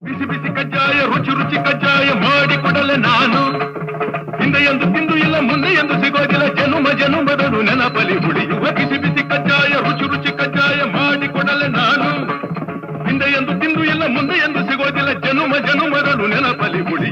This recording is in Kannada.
ಬಿಸಿ ಬಿಸಿ ಕಜ್ಜಾಯ ರುಚಿ ರುಚಿ ಕಜ್ಜಾಯ ಮಾಡಿಕೊಡಲೆ ನಾನು. ಹಿಂದೆ ಎಂದು ತಿಂದು ಇಲ್ಲ ಮುಂದೆ ಎಂದು ಸಿಗೋದಿಲ್ಲ, ಜನುಮ ಜನುಮದನು ನೆನಪಲಿ ಉಳಿಯುವ ಬಿಸಿ ಬಿಸಿ ಕಜ್ಜಾಯ ರುಚಿ ರುಚಿ ಕಜ್ಜಾಯ ಮಾಡಿಕೊಡಲೆ ನಾನು. ಹಿಂದೆ ಎಂದು ತಿಂದು ಇಲ್ಲ ಮುಂದೆ ಎಂದು ಸಿಗೋದಿಲ್ಲ, ಜನುಮ ಜನುಮದನು ನೆನಪಲಿ ಉಳಿಯುವ